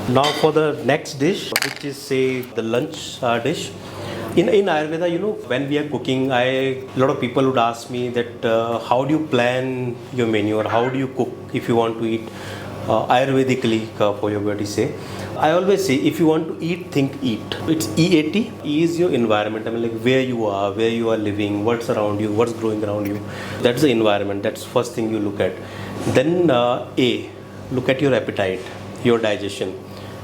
Now for the next dish, which is say the lunch dish. In Ayurveda, when we are cooking, a lot of people would ask me that how do you plan your menu or how do you cook if you want to eat Ayurvedically for your body say. I always say if you want to eat, think eat. It's EAT. E is your environment. I mean like where you are living, what's around you, what's growing around you. That's the environment. That's first thing you look at. Then A, look at your appetite, your digestion.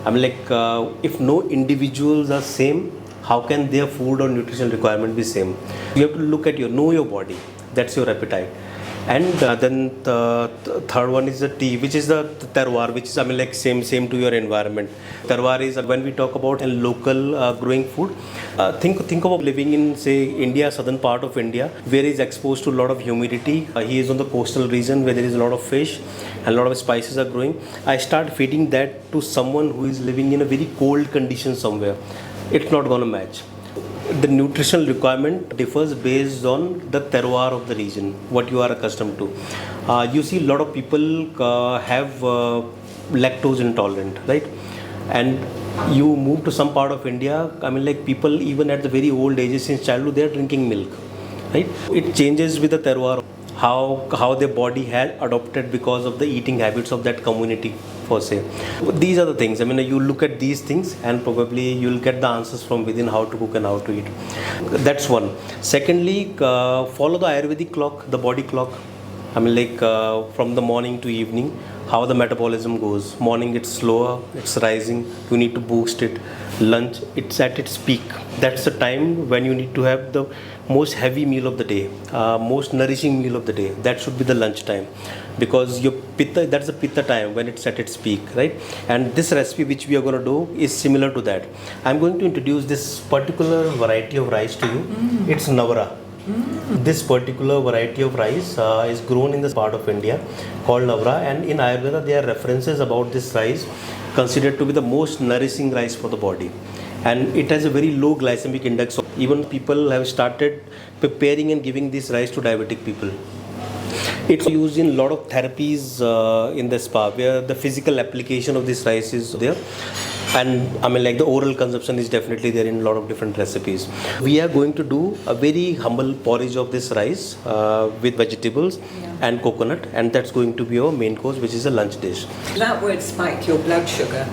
I mean like if no individuals are same, how can their food or nutritional requirement be same? You have to look at know your body. That's your appetite. And then the third one is the T, which is the terroir, which is I mean like same to your environment. Terroir is when we talk about a local growing food. Think about living in say India, southern part of India, where he is exposed to a lot of humidity. He is on the coastal region where there is a lot of fish and a lot of spices are growing. I start feeding that to someone who is living in a very cold condition somewhere. It's not going to match. The nutritional requirement differs based on the terroir of the region, what you are accustomed to. You see a lot of people have lactose intolerant, right? And you move to some part of India, I mean like people even at the very old ages since childhood, they are drinking milk, right? It changes with the terroir, how their body had adopted because of the eating habits of that community. Se. These are the things. I mean, you look at these things and probably you'll get the answers from within how to cook and how to eat. That's one. Secondly, follow the Ayurvedic clock, the body clock. I mean, like from the morning to evening, how the metabolism goes. Morning it's slower, it's rising. You need to boost it. Lunch, it's at its peak. That's the time when you need to have the most heavy meal of the day, most nourishing meal of the day. That should be the lunch time, because your pitta, that's the pitta time when it's at its peak, right? And this recipe which we are going to do is similar to that. I'm going to introduce this particular variety of rice to you. It's Navara. This particular variety of rice is grown in this part of India called Navara, and in Ayurveda there are references about this rice considered to be the most nourishing rice for the body, and it has a very low glycemic index. Even people have started preparing and giving this rice to diabetic people. It's used in a lot of therapies in the spa where the physical application of this rice is there. And I mean like the oral consumption is definitely there in a lot of different recipes. We are going to do a very humble porridge of this rice with vegetables and coconut, and that's going to be our main course, which is a lunch dish. That would spike your blood sugar.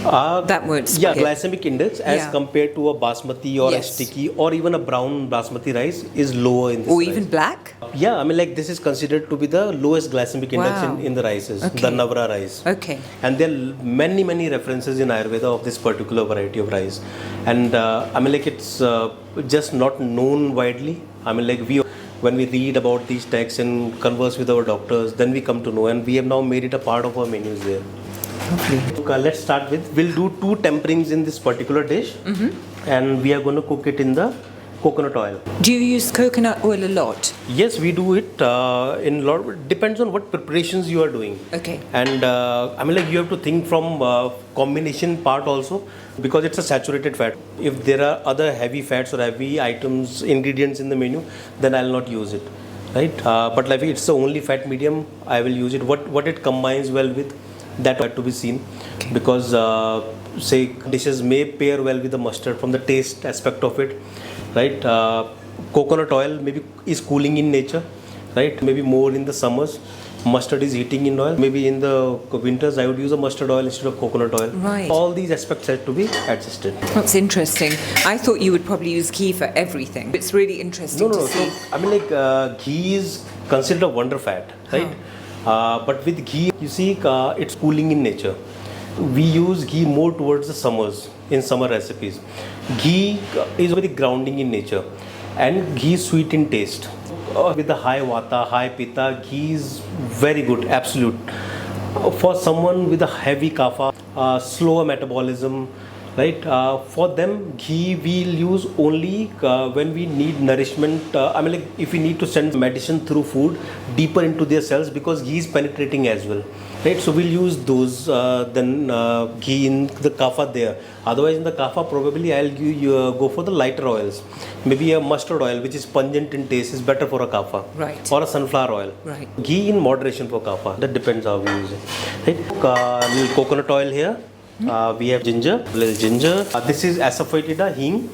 That would spike. Yeah, glycemic index as compared to a basmati or a sticky or even a brown basmati rice is lower in this or rice. Even black? Yeah, I mean like this is considered to be the lowest glycemic index in the rices, the Navara rice. Okay. And there are many references in Ayurveda of this particular variety of rice. And I mean like it's just not known widely. I mean like when we read about these texts and converse with our doctors, then we come to know, and we have now made it a part of our menus there. Okay. Let's start with, we'll do 2 temperings in this particular dish, and we are going to cook it in the coconut oil. Do you use coconut oil a lot? Yes, we do it in a lot. Depends on what preparations you are doing. Okay. And I mean like you have to think from combination part also, because it's a saturated fat. If there are other heavy fats or heavy items, ingredients in the menu, then I'll not use it, right? But like it's the only fat medium, I will use it. What it combines well with, that had to be seen, because say dishes may pair well with the mustard from the taste aspect of it, right? Coconut oil maybe is cooling in nature, right? Maybe more in the summers. Mustard is heating in oil. Maybe in the winters I would use a mustard oil instead of coconut oil. Right. All these aspects have to be adjusted. That's interesting. I thought you would probably use ghee for everything. It's really interesting to see. So, I mean like ghee is considered a wonder fat, right? But with ghee, you see it's cooling in nature. We use ghee more towards the summers, in summer recipes. Ghee is very grounding in nature, and ghee is sweet in taste. With the high vata, high pitta, ghee is very good, absolute. For someone with a heavy kapha, slower metabolism, right? For them, ghee we'll use only when we need nourishment. I mean, like if we need to send medicine through food deeper into their cells, because ghee is penetrating as well, right? So we'll use those then ghee in the kapha there. Otherwise, in the kapha, probably I'll go for the lighter oils. Maybe a mustard oil, which is pungent in taste, is better for a kapha. Right. Or a sunflower oil. Right. Ghee in moderation for kapha. That depends how we use it. Right? Little coconut oil here. We have ginger, little ginger. This is asafoetida, hing.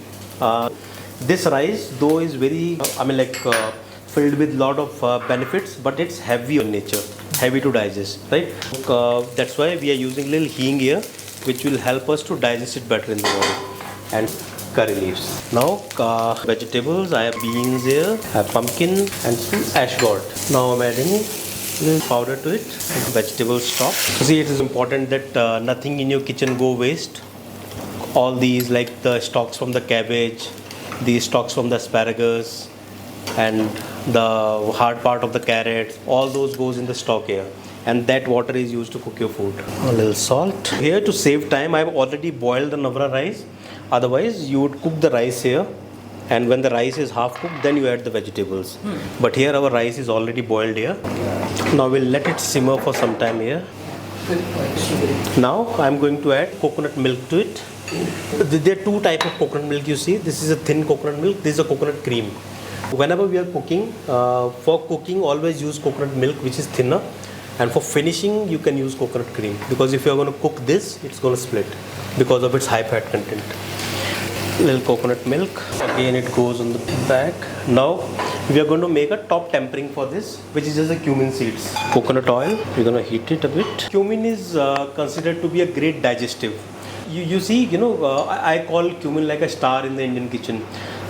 This rice, though, is very, filled with lot of benefits, but it's heavy in nature, heavy to digest, right? That's why we are using little hing here, which will help us to digest it better in the body. And curry leaves. Now vegetables, I have beans here, I have pumpkin and some ashgourd. Now I'm adding little powder to it, vegetable stock. See, it is important that nothing in your kitchen go waste. All these, like the stalks from the cabbage, the stalks from the asparagus, and the hard part of the carrots, all those goes in the stock here. And that water is used to cook your food. A little salt. Here, to save time, I've already boiled the Navara rice. Otherwise, you would cook the rice here, and when the rice is half cooked, then you add the vegetables. But here our rice is already boiled here. Now we'll let it simmer for some time here. Now I'm going to add coconut milk to it. There are two types of coconut milk you see. This is a thin coconut milk, this is a coconut cream. Whenever we are cooking, for cooking always use coconut milk, which is thinner. And for finishing, you can use coconut cream, because if you are going to cook this, it's going to split because of its high fat content. Little coconut milk, again it goes on the back. Now we are going to make a top tempering for this, which is just the cumin seeds. Coconut oil, we're going to heat it a bit. Cumin is considered to be a great digestive. You see, I call cumin like a star in the Indian kitchen,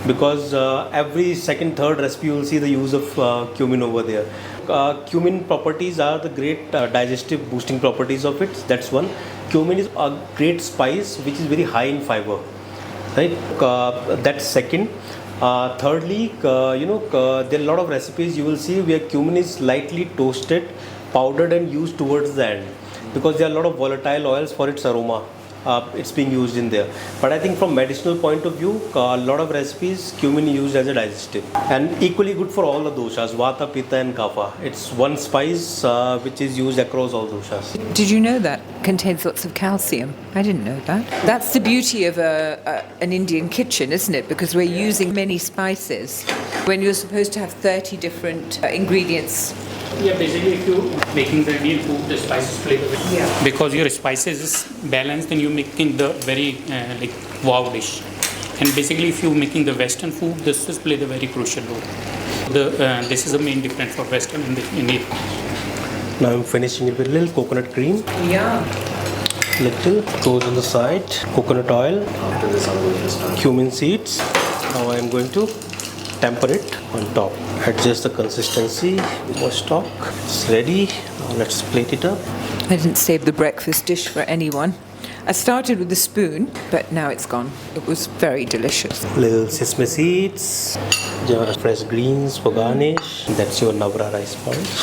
because every second, third recipe you will see the use of cumin over there. Cumin properties are the great digestive boosting properties of it. That's one. Cumin is a great spice which is very high in fiber, right? That's second. Thirdly, there are a lot of recipes you will see where cumin is lightly toasted, powdered and used towards the end, because there are a lot of volatile oils for its aroma. It's being used in there. But I think from medicinal point of view, a lot of recipes, cumin is used as a digestive. And equally good for all the doshas, Vata, Pitta and Kapha. It's one spice which is used across all doshas. Did you know that contains lots of calcium? I didn't know that. That's the beauty of an Indian kitchen, isn't it? Because we're using many spices when you're supposed to have 30 different ingredients. Yeah, basically if you're making the Indian food, the spices play the role. Yeah. Because your spices is balanced, then you're making the very wow dish. And basically if you're making the Western food, the spices play the very crucial role. This is the main difference for Western and Indian. Now I'm finishing it with a little coconut cream. Yeah. Little goes on the side. Coconut oil. Cumin seeds. Now I'm going to temper it on top. Adjust the consistency. More stock. It's ready. Now let's plate it up. I didn't save the breakfast dish for anyone. I started with a spoon, but now it's gone. It was very delicious. Little sesame seeds, fresh greens for garnish. That's your Navara Rice Porridge.